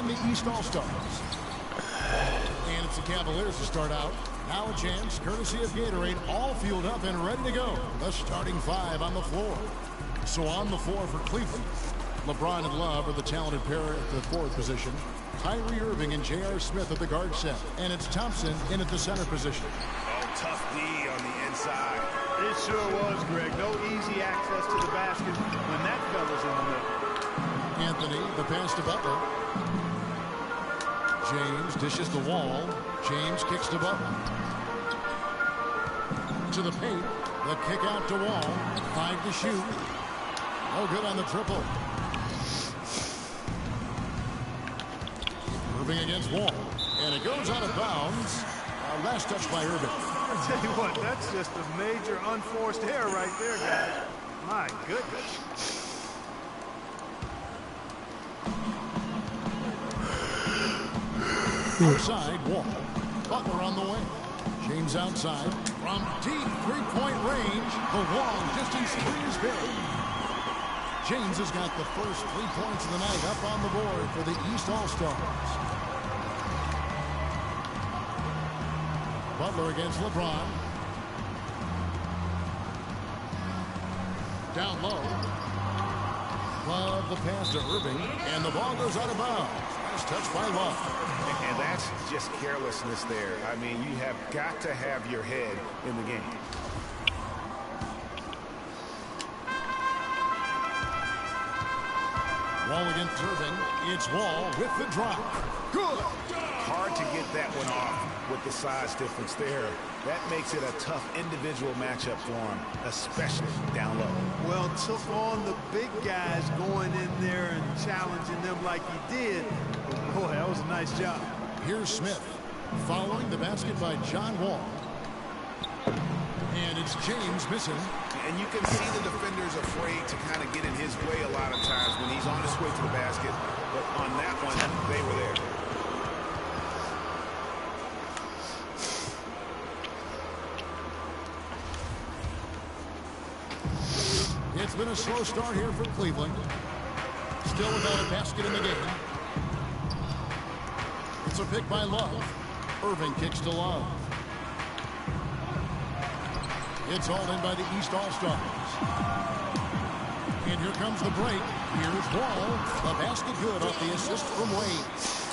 the East All-Stars. And it's the Cavaliers to start out. Now a chance, courtesy of Gatorade, all fueled up and ready to go. The starting five on the floor. So on the floor for Cleveland, LeBron and Love are the talented pair at the forward position. Kyrie Irving and J.R. Smith at the guard set. And it's Thompson in at the center position. Oh, tough D on the inside. It sure was, Greg. No easy access to the basket when that fella's in the middle. Anthony, the pass to Butler. James dishes the wall. James kicks to Butler. To the paint. The kick out to Wall. 5 to shoot. No good on the triple. Irving against Wall. And it goes out of bounds. Last touch by Irving. I tell you what, that's just a major unforced error right there, guys. My goodness. Outside, Wall. Butler on the way. James outside. From deep three-point range, the long distance three is big. James has got the first 3 points of the night up on the board for the East All-Stars. Butler against LeBron. Down low. Love the pass to Irving, and the ball goes out of bounds. Nice touch by Love. And that's just carelessness there. I mean, you have got to have your head in the game. Wall against Irving. It's Wall with the drop. Good. Hard to get that one off with the size difference there. That makes it a tough individual matchup for him, especially down low. Well, took on the big guys going in there and challenging them like he did. Boy, that was a nice job. Here's Smith following the basket by John Wall. And it's James missing. And you can see the defender's afraid to kind of get in his way a lot of times when he's on his way to the basket. But on that one, they were there. It's been a slow start here for Cleveland. Still without a basket in the game. It's a pick by Love. Irving kicks to Love. It's hauled in by the East All-Stars. And here comes the break. Here's Wall. The basket good off the assist from Wade.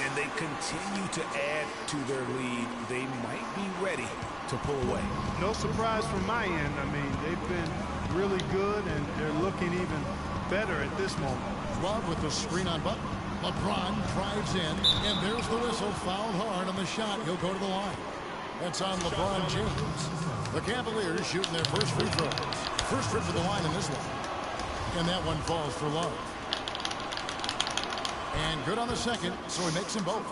And they continue to add to their lead. They might be ready to pull away. No surprise from my end. I mean, they've been really good, and they're looking even better at this moment. Love with the screen on Butler. LeBron drives in, and there's the whistle. Fouled hard on the shot. He'll go to the line. That's on LeBron James. The Cavaliers shooting their first free throws. First trip to the line in this one. And that one falls for Love. And good on the second, so he makes them both.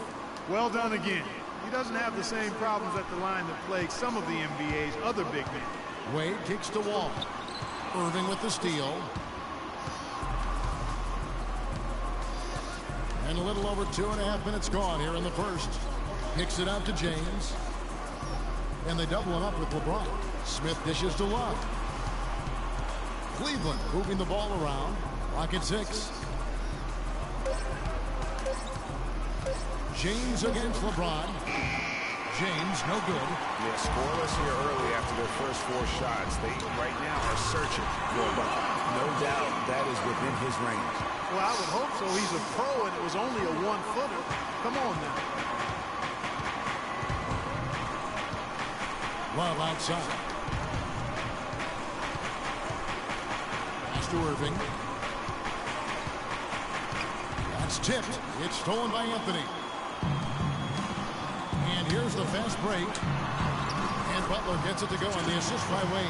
Well done again. He doesn't have the same problems at the line that plague some of the NBA's other big men. Wade kicks to Wall. Irving with the steal. And a little over 2.5 minutes gone here in the first. Kicks it out to James. And they double him up with LeBron. Smith dishes to Love. Cleveland moving the ball around. Clock at 6. James against LeBron. James, no good. Yeah, scoreless here early after their first 4 shots. They right now are searching for a bucket. No doubt that is within his range. Well, I would hope so. He's a pro, and it was only a 1-footer. Come on now. Love outside. Pass to Irving. That's tipped. It's stolen by Anthony. And here's the fast break. And Butler gets it to go on the assist by Wade.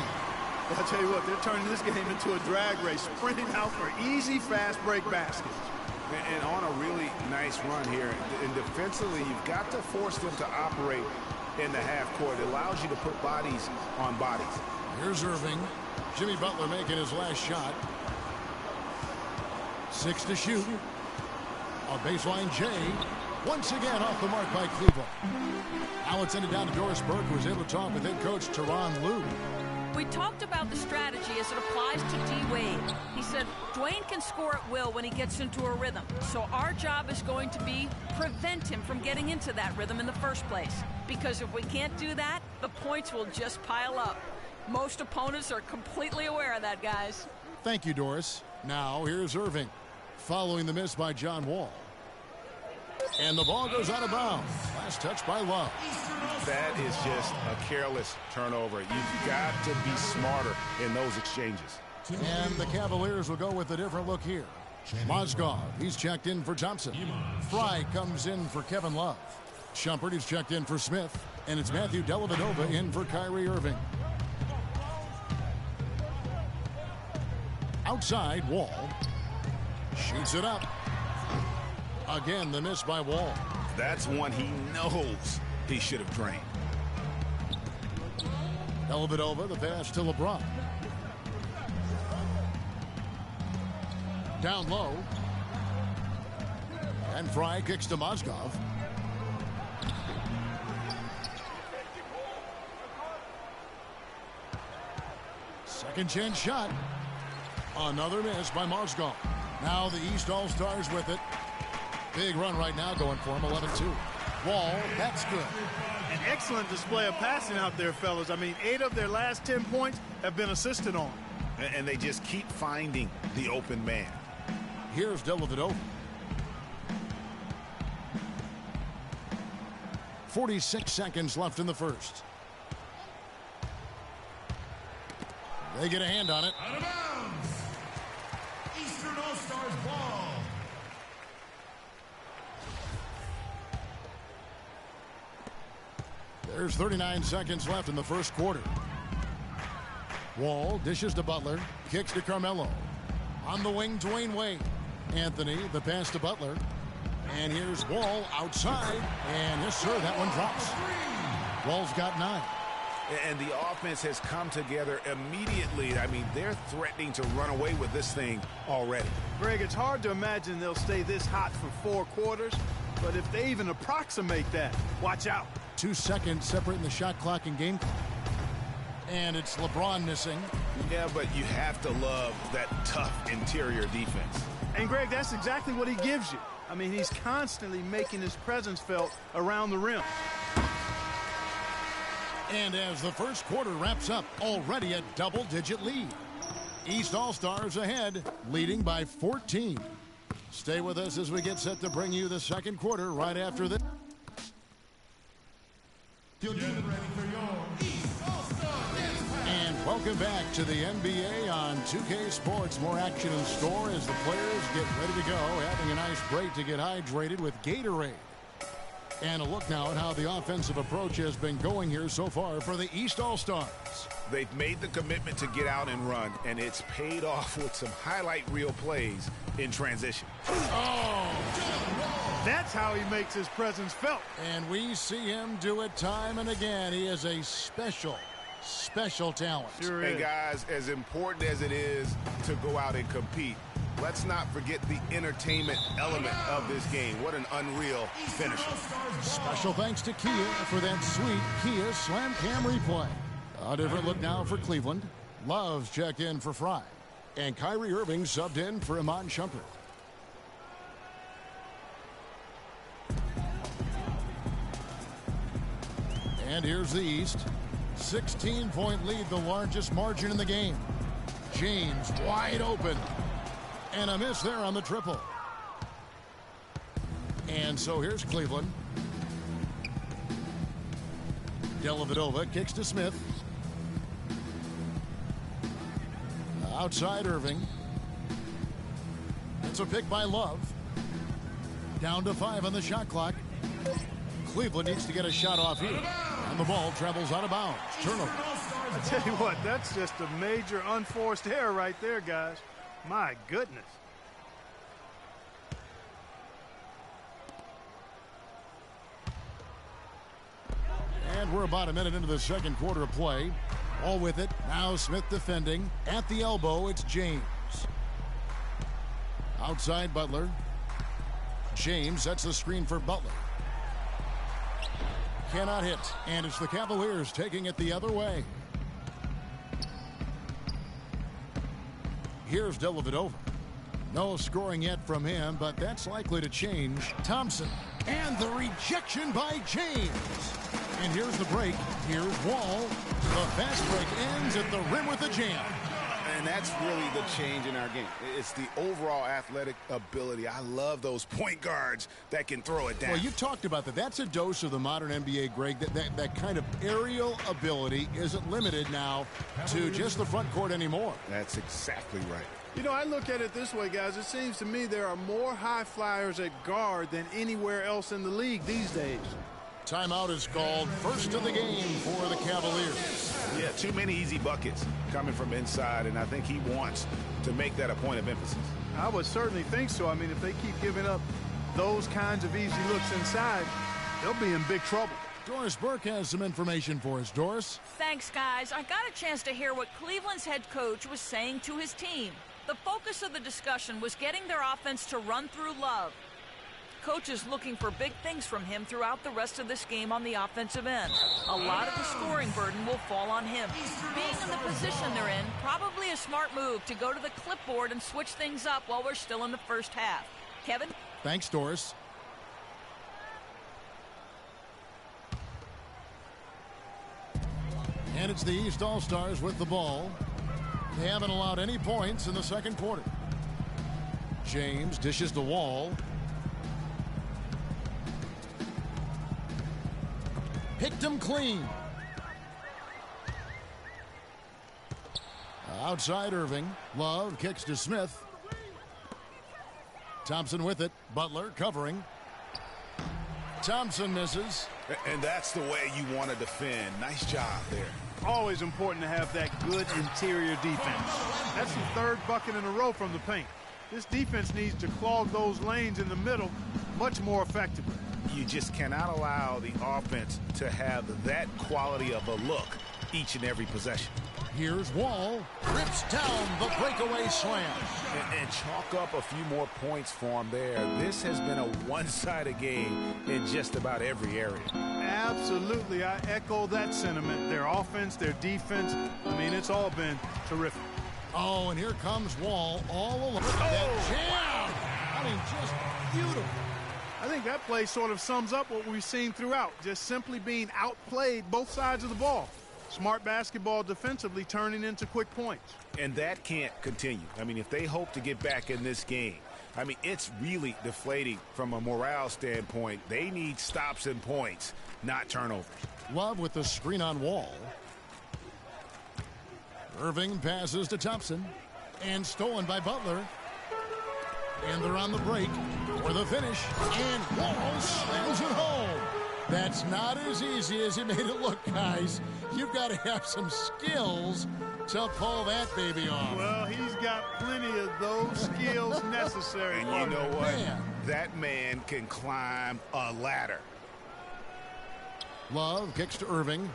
Well, I'll tell you what, they're turning this game into a drag race, sprinting out for easy, fast break baskets. And on a really nice run here. And defensively, you've got to force them to operate in the half court. It allows you to put bodies on bodies. Here's Irving. Jimmy Butler making his last shot. 6 to shoot. On baseline, Jay. Once again off the mark by Cleveland. Now it's ended down to Doris Burke, who was able to talk with head coach Tyronn Lue. We talked about the strategy as it applies to D-Wade. He said Dwayne can score at will when he gets into a rhythm. So our job is going to be prevent him from getting into that rhythm in the first place. Because if we can't do that, the points will just pile up. Most opponents are completely aware of that, guys. Thank you, Doris. Now here's Irving, following the miss by John Wall. And the ball goes out of bounds. Last touch by Love. That is just a careless turnover. You've got to be smarter in those exchanges. And the Cavaliers will go with a different look here. Mozgov, he's checked in for Thompson. Fry comes in for Kevin Love. Shumpert is checked in for Smith. And it's Matthew Dellavedova in for Kyrie Irving. Outside, Wall. Shoots it up. Again, the miss by Wall. That's one he knows he should have drained. Dellavedova, the pass to LeBron. Down low. And Fry kicks to Mozgov. Second chance shot. Another miss by Mozgov. Now the East All-Stars with it. Big run right now going for him, 11-2. Wall, that's good. An excellent display of passing out there, fellas. I mean, 8 of their last 10 points have been assisted on. And they just keep finding the open man. Here's Dellavedova. 46 seconds left in the first. They get a hand on it. Out of bounds. Eastern All-Stars ball. There's 39 seconds left in the first quarter. Wall dishes to Butler, kicks to Carmelo. On the wing, Dwayne Wade. Anthony, the pass to Butler. And here's Wall outside. And yes, sir, that one drops. Wall's got 9. And the offense has come together immediately. I mean, they're threatening to run away with this thing already. Greg, it's hard to imagine they'll stay this hot for 4 quarters. But if they even approximate that, watch out. 2 seconds separating the shot clock and game clock. And it's LeBron missing. Yeah, but you have to love that tough interior defense. And, Greg, that's exactly what he gives you. I mean, he's constantly making his presence felt around the rim. And as the first quarter wraps up, already a double-digit lead. East All-Stars ahead, leading by 14. Stay with us as we get set to bring you the second quarter right after this. And welcome back to the NBA on 2K Sports. More action in store as the players get ready to go, having a nice break to get hydrated with Gatorade. And a look now at how the offensive approach has been going here so far for the East All-Stars. They've made the commitment to get out and run, and it's paid off with some highlight reel plays in transition. Oh! That's how he makes his presence felt. And we see him do it time and again. He is a special talent. Sure And is. guys, as important as it is to go out and compete, let's not forget the entertainment element of this game. What an unreal finisher. Special thanks to Kia for that sweet Kia Slam Cam replay. A different look now for Cleveland. Love's checked in for Fry. And Kyrie Irving subbed in for Iman Shumpert. And here's the East. 16-point lead, the largest margin in the game. James wide open. And a miss there on the triple. And so here's Cleveland. Dellavedova kicks to Smith. Outside Irving. It's a pick by Love. Down to 5 on the shot clock. Cleveland needs to get a shot off here. And the ball travels out of bounds. Turnover. I tell you what, that's just a major unforced error right there, guys. My goodness. And we're about a minute into the second quarter of play. All with it. Now Smith defending. At the elbow, it's James. Outside Butler. James sets the screen for Butler. Cannot hit. And it's the Cavaliers taking it the other way. Here's Dellavedova. No scoring yet from him, but that's likely to change. Thompson. And the rejection by James. And here's the break. Here's Wall. The fast break ends at the rim with a jam. And that's really the change in our game. It's the overall athletic ability. I love those point guards that can throw it down. Well, you talked about that. That's a dose of the modern NBA, Greg. That kind of aerial ability isn't limited now to just the front court anymore. That's exactly right. You know, I look at it this way, guys. It seems to me there are more high flyers at guard than anywhere else in the league these days. Timeout is called. First of the game for the Cavaliers. Yeah, too many easy buckets coming from inside, and I think he wants to make that a point of emphasis. I would certainly think so. I mean, if they keep giving up those kinds of easy looks inside, they'll be in big trouble. Doris Burke has some information for us. Doris? Thanks, guys. I got a chance to hear what Cleveland's head coach was saying to his team. The focus of the discussion was getting their offense to run through Love. Coach is looking for big things from him throughout the rest of this game on the offensive end. A lot of the scoring burden will fall on him. Being in the position they're in, probably a smart move to go to the clipboard and switch things up while we're still in the first half. Kevin? Thanks, Doris. And it's the East All-Stars with the ball. They haven't allowed any points in the second quarter. James dishes the Wall. Picked him clean. Outside Irving. Love kicks to Smith. Thompson with it. Butler covering. Thompson misses. And that's the way you want to defend. Nice job there. Always important to have that good interior defense. That's the third bucket in a row from the paint. This defense needs to clog those lanes in the middle much more effectively. You just cannot allow the offense to have that quality of a look each and every possession. Here's Wall. Rips down the breakaway slam. And chalk up a few more points for him there. This has been a one-sided game in just about every area. Absolutely. I echo that sentiment. Their offense, their defense, I mean, it's all been terrific. Oh, and here comes Wall all alone. That jam! I mean, just beautiful. I think that play sort of sums up what we've seen throughout, just simply being outplayed both sides of the ball. Smart basketball defensively turning into quick points. And that can't continue. I mean, if they hope to get back in this game, I mean, it's really deflating from a morale standpoint. They need stops and points, not turnovers. Love with the screen on Wall. Irving passes to Thompson. And stolen by Butler. And they're on the break for the finish. And Wall slams it home. That's not as easy as he made it look, guys. You've got to have some skills to pull that baby off. Well, he's got plenty of those skills necessary. And you know what? Man. That man can climb a ladder. Love kicks to Irving.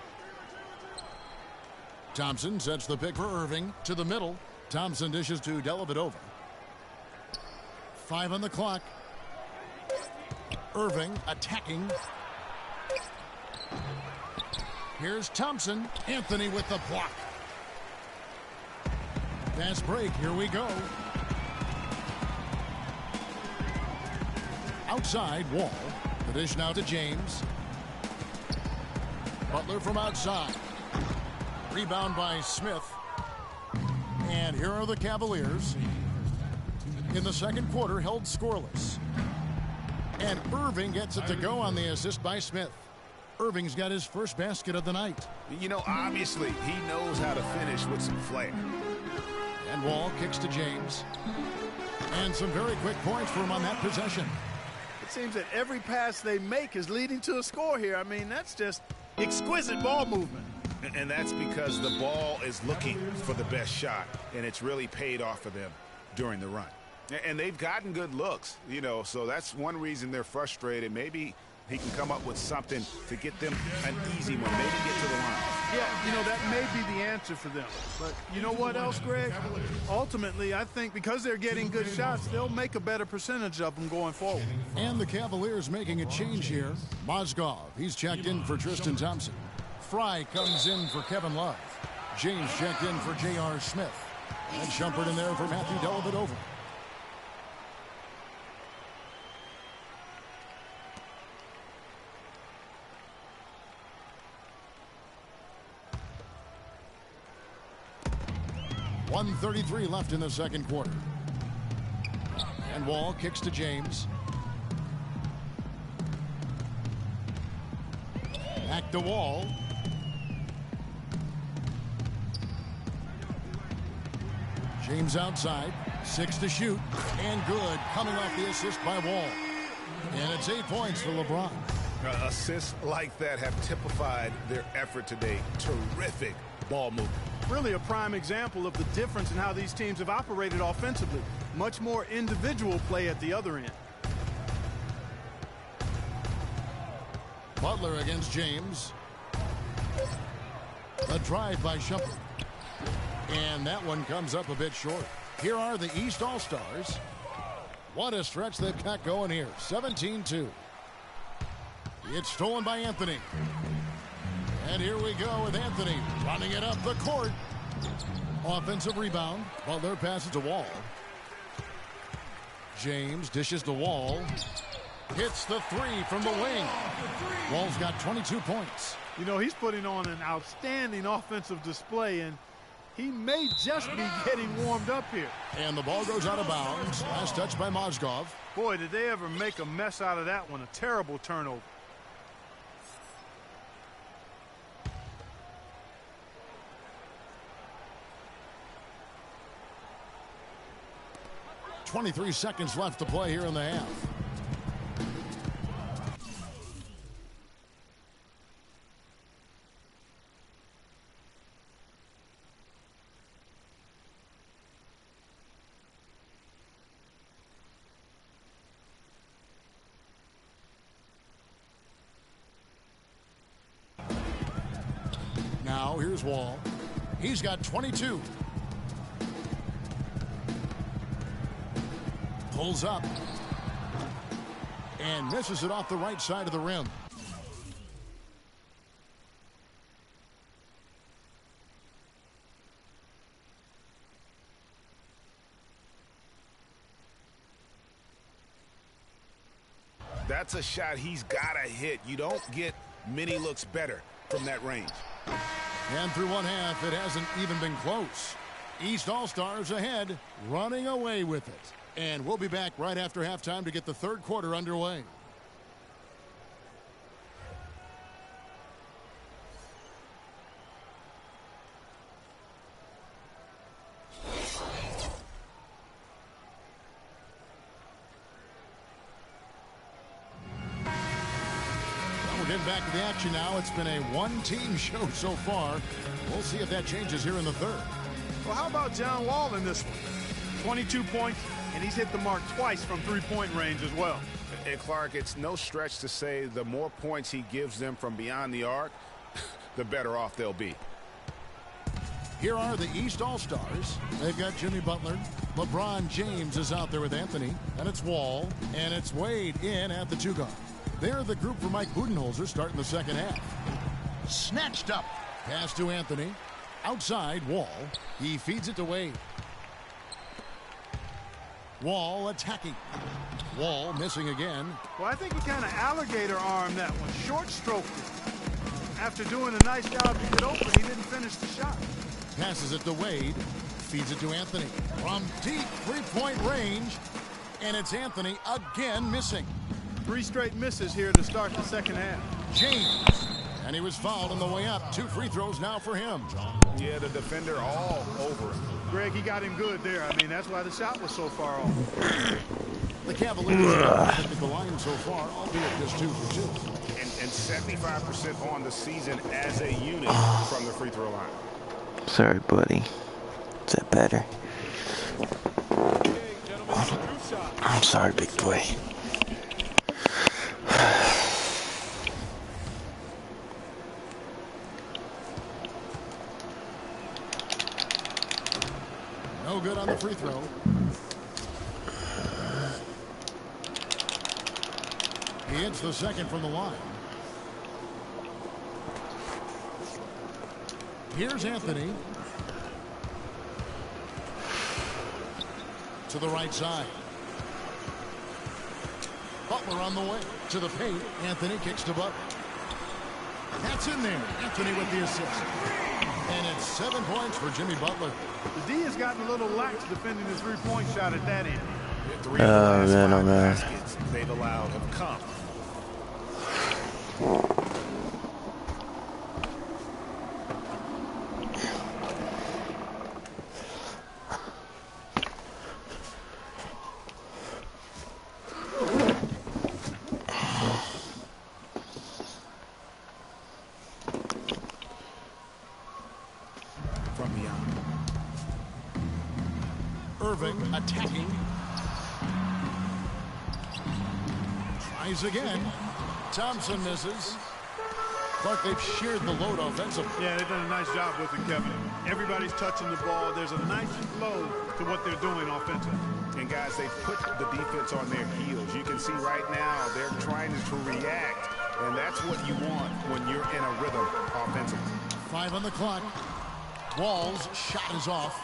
Thompson sets the pick for Irving to the middle. Thompson dishes to Dellavedova. 5 on the clock. Irving attacking. Here's Thompson. Anthony with the block. Fast break. Here we go. Outside Wall. The dish now to James. Butler from outside. Rebound by Smith. And here are the Cavaliers. In the second quarter, held scoreless. And Irving gets it to go on the assist by Smith. Irving's got his first basket of the night. You know, obviously, he knows how to finish with some flair. And Wall kicks to James. And some very quick points for him on that possession. It seems that every pass they make is leading to a score here. I mean, that's just exquisite ball movement. And that's because the ball is looking for the best shot, and it's really paid off for them during the run. And they've gotten good looks, you know, so that's one reason they're frustrated. Maybe he can come up with something to get them an easy one, maybe get to the line. Yeah, you know, that may be the answer for them. But you know what else, Greg? Ultimately, I think because they're getting good shots, they'll make a better percentage of them going forward. And the Cavaliers making a change here. Mozgov, he's checked in for Tristan Thompson. Fry comes in for Kevin Love. James checked in for J.R. Smith. And Shumpert in there for Matthew Dellavedova. .133 left in the second quarter. And Wall kicks to James. Back to Wall. James outside. 6 to shoot. And good. Coming off the assist by Wall. And it's 8 points for LeBron. Assists like that have typified their effort today. Terrific ball movement. Really a prime example of the difference in how these teams have operated offensively. Much more individual play at the other end. Butler against James. A drive by Shumpert. And that one comes up a bit short. Here are the East All-Stars. What a stretch they've got going here. 17-2. It's stolen by Anthony. And here we go with Anthony running it up the court. Offensive rebound. Butler passes to Wall. James dishes to Wall. Hits the three from the wing. Wall's got 22 points. You know, he's putting on an outstanding offensive display, and he may just be getting warmed up here. And the ball goes out of bounds. Last touch by Mozgov. Boy, did they ever make a mess out of that one. A terrible turnover. 23 seconds left to play here in the half. Now here's Wall. He's got 22. Pulls up and misses it off the right side of the rim. That's a shot he's got to hit. You don't get many looks better from that range. And through one half, it hasn't even been close. East All-Stars ahead, running away with it. And we'll be back right after halftime to get the third quarter underway. We're getting back to the action now. It's been a one-team show so far. We'll see if that changes here in the third. Well, how about John Wall in this one? 22 points, and he's hit the mark twice from three-point range as well. And Clark, it's no stretch to say the more points he gives them from beyond the arc, the better off they'll be. Here are the East All-Stars. They've got Jimmy Butler. LeBron James is out there with Anthony. And it's Wall. And it's Wade in at the two-guard. They're the group for Mike Budenholzer starting the second half. Snatched up. Pass to Anthony. Outside, Wall. He feeds it to Wade. Wall attacking. Wall missing again. Well, I think he kind of alligator armed that one. Short stroked it. After doing a nice job to get open, he didn't finish the shot. Passes it to Wade. Feeds it to Anthony. From deep three-point range. And it's Anthony again missing. 3 straight misses here to start the second half. James. And he was fouled on the way up. 2 free throws now for him. Yeah, the defender all over him. Greg, he got him good there. I mean, that's why the shot was so far off. The Cavaliers have at the line so far, albeit just 2 for 2. And 75% on the season as a unit from the free throw line. Sorry, buddy. Is that better? I'm sorry, big boy. No good on the free throw. He hits the second from the line. Here's Anthony. to the right side. Butler on the way to the paint. Anthony kicks to Butler. That's in there. Anthony with the assist. And it's 7 points for Jimmy Butler. The D has gotten a little lax defending the three-point shot at that end. The 3 of the last 5 baskets they've allowed have come. Irving attacking. Tries again. Thompson misses. Clark, they've shared the load offensively. Yeah, they've done a nice job with it, Kevin. Everybody's touching the ball. There's a nice flow to what they're doing offensively. And guys, they've put the defense on their heels. You can see right now they're trying to react, and that's what you want when you're in a rhythm offensively. 5 on the clock. Wall's shot is off.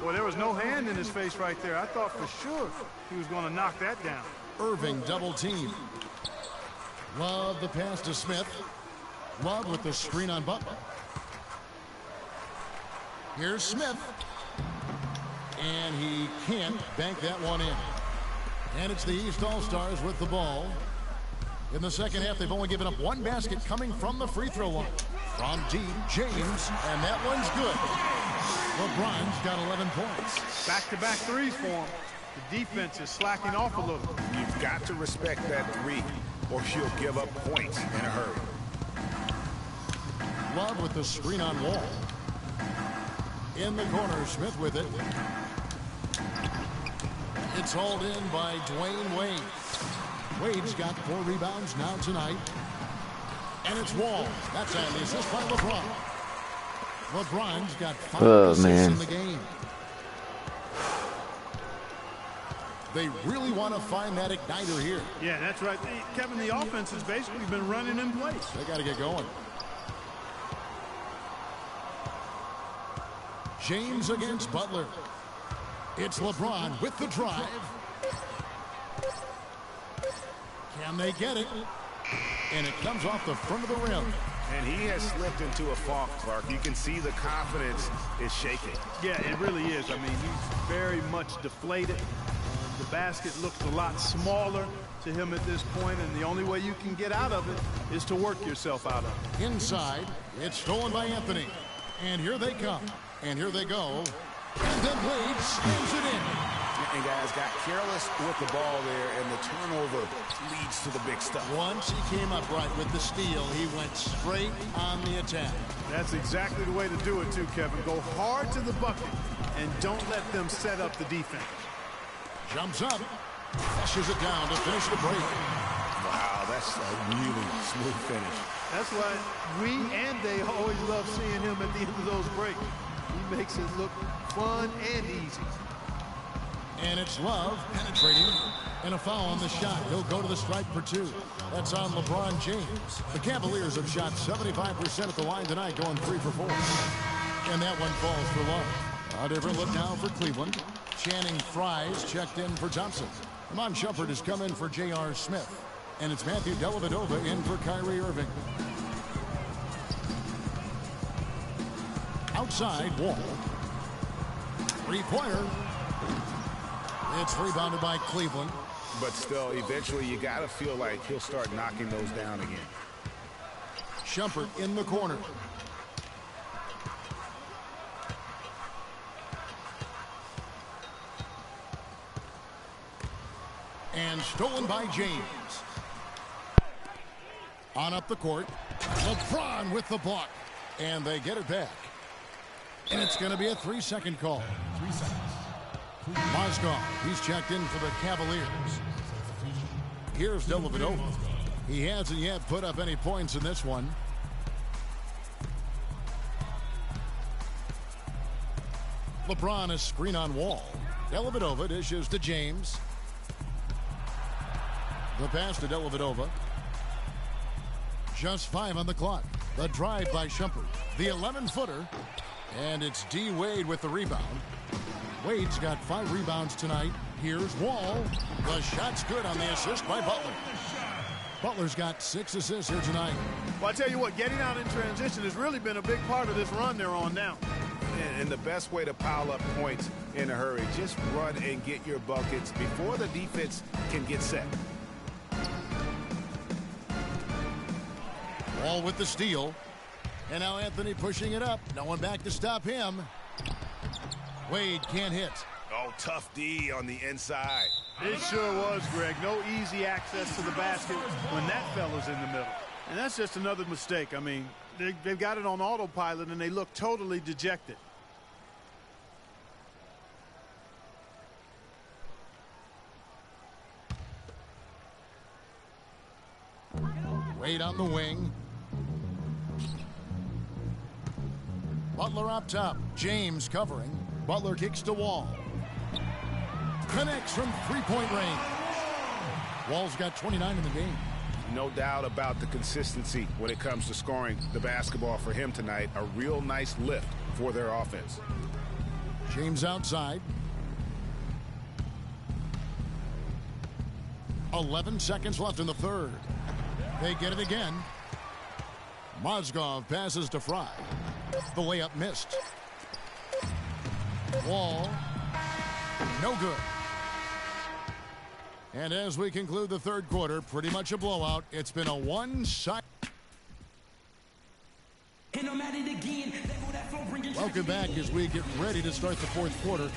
Well, there was no hand in his face right there. I thought for sure he was going to knock that down. Irving double team. Love the pass to Smith. Love with the screen on Butler. Here's Smith. And he can't bank that one in. And it's the East All-Stars with the ball. In the second half, they've only given up 1 basket coming from the free throw line. From deep, James, and that one's good. LeBron's got 11 points. Back-to-back threes for him. The defense is slacking off a little. You've got to respect that 3, or she'll give up points in a hurry. Love with the screen on Wall. In the corner, Smith with it. It's hauled in by Dwayne Wade. Wade's got 4 rebounds now tonight. And it's Wall. That's an assist by LeBron. LeBron's got 5 assists in the game. They really want to find that igniter here. Yeah, that's right. Kevin, the offense has basically been running in place. They got to get going. James against Butler. It's LeBron with the drive. Can they get it? And it comes off the front of the rim. And he has slipped into a funk, Clark. You can see the confidence is shaking. Yeah, it really is. I mean, he's very much deflated. The basket looks a lot smaller to him at this point, and the only way you can get out of it is to work yourself out of it. Inside, it's stolen by Anthony. And here they come. And here they go. And then Wade slams it in. And guys got careless with the ball there, and the turnover leads to the big stuff. Once he came up right with the steal, he went straight on the attack. That's exactly the way to do it too, Kevin. Go hard to the bucket and don't let them set up the defense. Jumps up, flushes it down to finish the break. Wow, that's a really smooth finish. That's why we and they always love seeing him at the end of those breaks. He makes it look fun and easy. And it's Love penetrating, and a foul on the shot. He'll go to the stripe for 2. That's on LeBron James. The Cavaliers have shot 75% at the line tonight, going 3 for 4. And that one falls for Love. A different look now for Cleveland. Channing Frye's checked in for Thompson. Amon Shumpert has come in for J.R. Smith. And it's Matthew Dellavedova in for Kyrie Irving. Outside, Wall. 3-pointer. It's rebounded by Cleveland. But still, eventually you got to feel like he'll start knocking those down again. Shumpert in the corner. And stolen by James. On up the court. LeBron with the block. And they get it back. And it's going to be a 3-second call. 3 seconds. Mozgov, he's checked in for the Cavaliers. Here's Dellavedova. He hasn't yet put up any points in this one. LeBron is screen on Wall. Dellavedova dishes to James. The pass to Dellavedova. Just 5 on the clock. The drive by Shumpert. The 11-footer. And it's D. Wade with the rebound. Wade's got 5 rebounds tonight. Here's Wall. The shot's good on the assist by Butler. Butler's got 6 assists here tonight. Well, I tell you what, getting out in transition has really been a big part of this run they're on now. And the best way to pile up points in a hurry, just run and get your buckets before the defense can get set. Wall with the steal. And now Anthony pushing it up. No one back to stop him. Wade can't hit. Oh, tough D on the inside. It sure was, Greg. No easy access to the basket when that fella's in the middle. And that's just another mistake. I mean, they've got it on autopilot, and they look totally dejected. Wade on the wing. Butler up top. James covering. Butler kicks to Wall. Connects from three-point range. Wall's got 29 in the game. No doubt about the consistency when it comes to scoring the basketball for him tonight. A real nice lift for their offense. James outside. 11 seconds left in the third. They get it again. Mozgov passes to Fry. The layup missed. Wall. No good. And as we conclude the third quarter, pretty much a blowout. It's been a one-sided. Welcome back as we get ready to start the fourth quarter.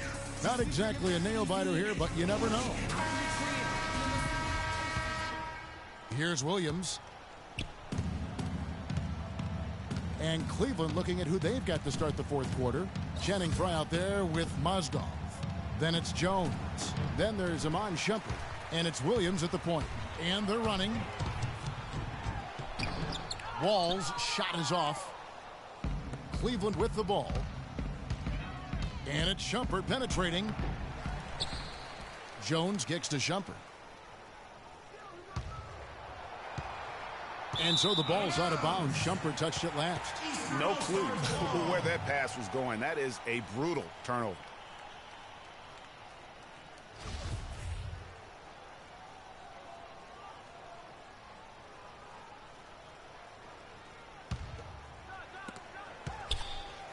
Not exactly a nail-biter here, but you never know. Here's Williams. And Cleveland looking at who they've got to start the fourth quarter. Channing Frye out there with Mozgov. Then it's Jones. Then there's Iman Shumpert. And it's Williams at the point. And they're running. Wall's shot is off. Cleveland with the ball. And it's Shumpert penetrating. Jones kicks to Shumpert. And so the ball's out of bounds. Shumpert touched it last. No clue where that pass was going. That is a brutal turnover.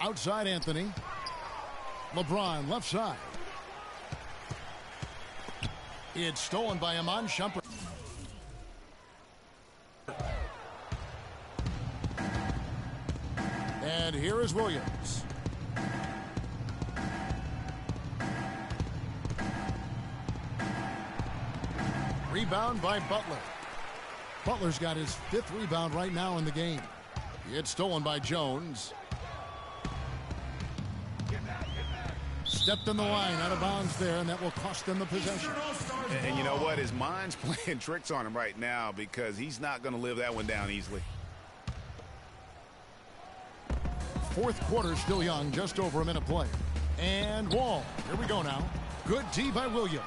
Outside Anthony. LeBron left side. It's stolen by Iman Shumpert. And here is Williams. Rebound by Butler. Butler's got his 5th rebound right now in the game. It's stolen by Jones. Stepped in the line, out of bounds there, and that will cost them the possession. And you know what? His mind's playing tricks on him right now because he's not going to live that one down easily. Fourth quarter still young, just over a minute play. And Wall. Here we go now. Good D by Williams.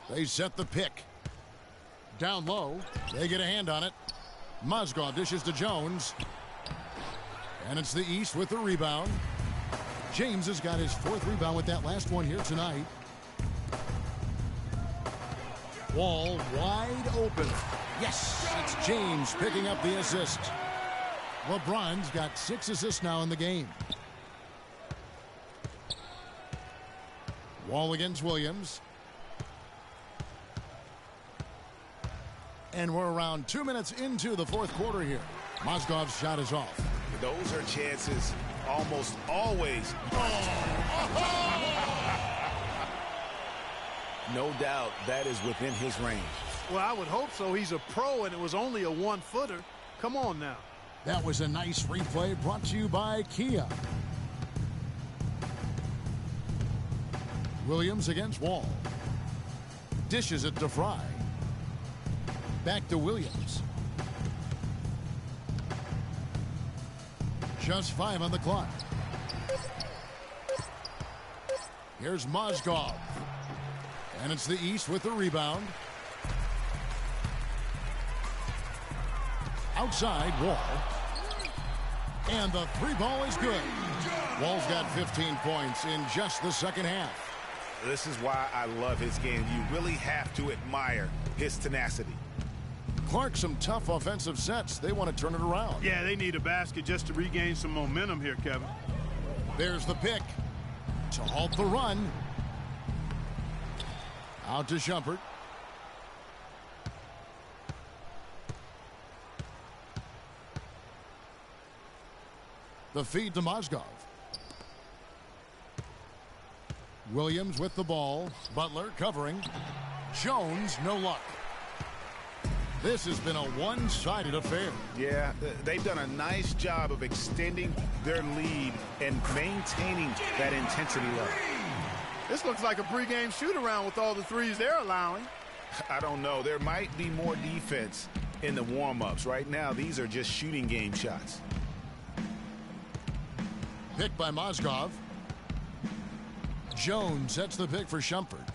They set the pick. Down low. They get a hand on it. Mozgov dishes to Jones. And it's the East with the rebound. James has got his 4th rebound with that last one here tonight. Wall wide open. Yes, it's James picking up the assist. LeBron's got 6 assists now in the game. Wall against Williams. And we're around 2 minutes into the fourth quarter here. Mozgov's shot is off. Those are chances almost always. No doubt that is within his range. Well, I would hope so. He's a pro, and it was only a 1-footer. Come on now. That was a nice replay brought to you by Kia. Williams against Wall. Dishes it to Fry. Back to Williams. Just 5 on the clock. Here's Mozgov. And it's the East with the rebound. outside Wall. And the three ball is good. Wall's got 15 points in just the second half. This is why I love his game. You really have to admire his tenacity. Clark, some tough offensive sets. They want to turn it around. Yeah, they need a basket just to regain some momentum here, Kevin. There's the pick to halt the run. Out to Shumpert. The feed to Mozgov. Williams with the ball. Butler covering. Jones, no luck. This has been a one-sided affair. Yeah, they've done a nice job of extending their lead and maintaining that intensity level. This looks like a pregame shoot-around with all the threes they're allowing. I don't know. There might be more defense in the warm-ups. Right now, these are just shooting game shots. Pick by Mozgov. Jones sets the pick for Shumpert.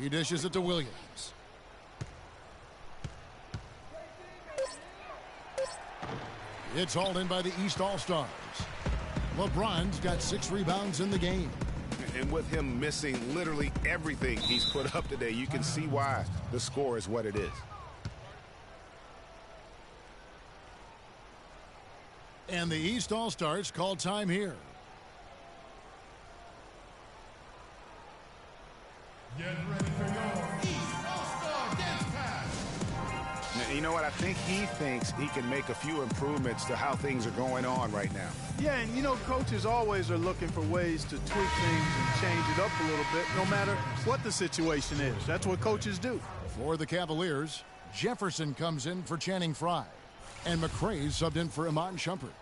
He dishes it to Williams. It's hauled in by the East All-Stars. LeBron's got 6 rebounds in the game. And with him missing literally everything he's put up today, you can see why the score is what it is. And the East All-Stars call time here. Get ready for your East All-Star Dance Pass. Now, you know what? I think he thinks he can make a few improvements to how things are going on right now. Yeah, and you know, coaches always are looking for ways to tweak things and change it up a little bit, no matter what the situation is. That's what coaches do. For the Cavaliers, Jefferson comes in for Channing Frye. And McRae's subbed in for Iman Shumpert.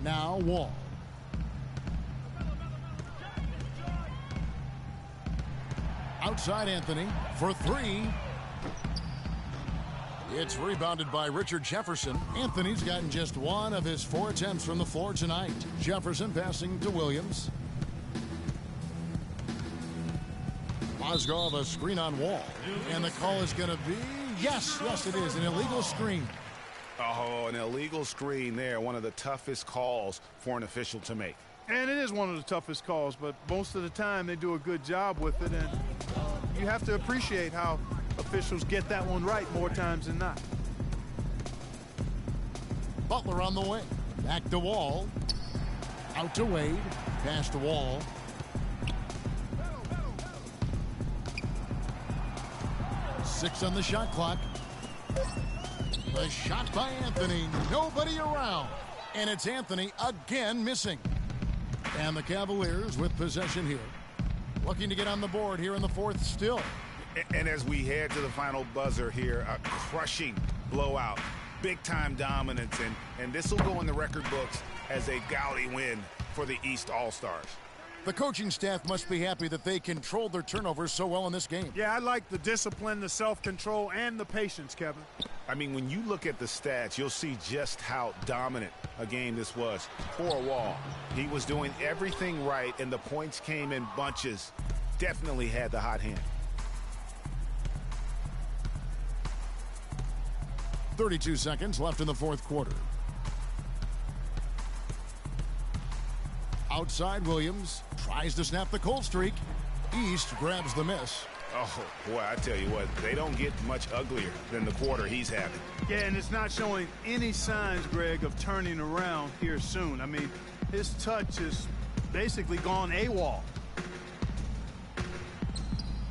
Now Wall. Outside Anthony for 3. It's rebounded by Richard Jefferson. Anthony's gotten just 1 of his 4 attempts from the floor tonight. Jefferson passing to Williams. Mozgov a screen on Wall. And the call is going to be, yes, it is, an illegal screen. Oh, an illegal screen there. One of the toughest calls for an official to make. And it is one of the toughest calls, but most of the time they do a good job with it, and you have to appreciate how officials get that one right more times than not. Butler on the way. Back to Wall. Out to Wade. Pass to Wall. Six on the shot clock. The shot by Anthony. Nobody around. And it's Anthony again missing. And the Cavaliers with possession here. Looking to get on the board here in the fourth still. And as we head to the final buzzer here, a crushing blowout. Big-time dominance. And this will go in the record books as a gaudy win for the East All-Stars. The coaching staff must be happy that they controlled their turnovers so well in this game. Yeah, I like the discipline, the self-control, and the patience, Kevin. I mean, when you look at the stats, you'll see just how dominant a game this was. Poor Wall. He was doing everything right, and the points came in bunches. Definitely had the hot hand. 32 seconds left in the fourth quarter. Outside Williams tries to snap the cold streak. East grabs the miss. Oh, boy, I tell you what, they don't get much uglier than the quarter he's having. Yeah, and it's not showing any signs, Greg, of turning around here soon. I mean, his touch is basically gone AWOL.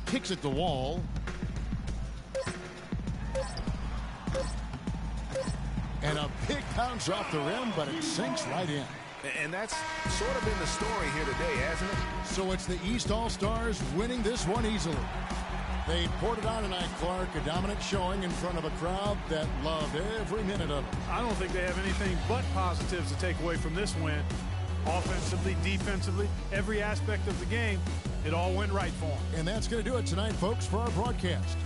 Kicks it to Wall. And a big bounce off the rim, but it sinks right in. And that's sort of been the story here today, hasn't it? So it's the East All-Stars winning this one easily. They poured it on tonight, Clark. A dominant showing in front of a crowd that loved every minute of it. I don't think they have anything but positives to take away from this win. Offensively, defensively, every aspect of the game, it all went right for them. And that's going to do it tonight, folks, for our broadcast.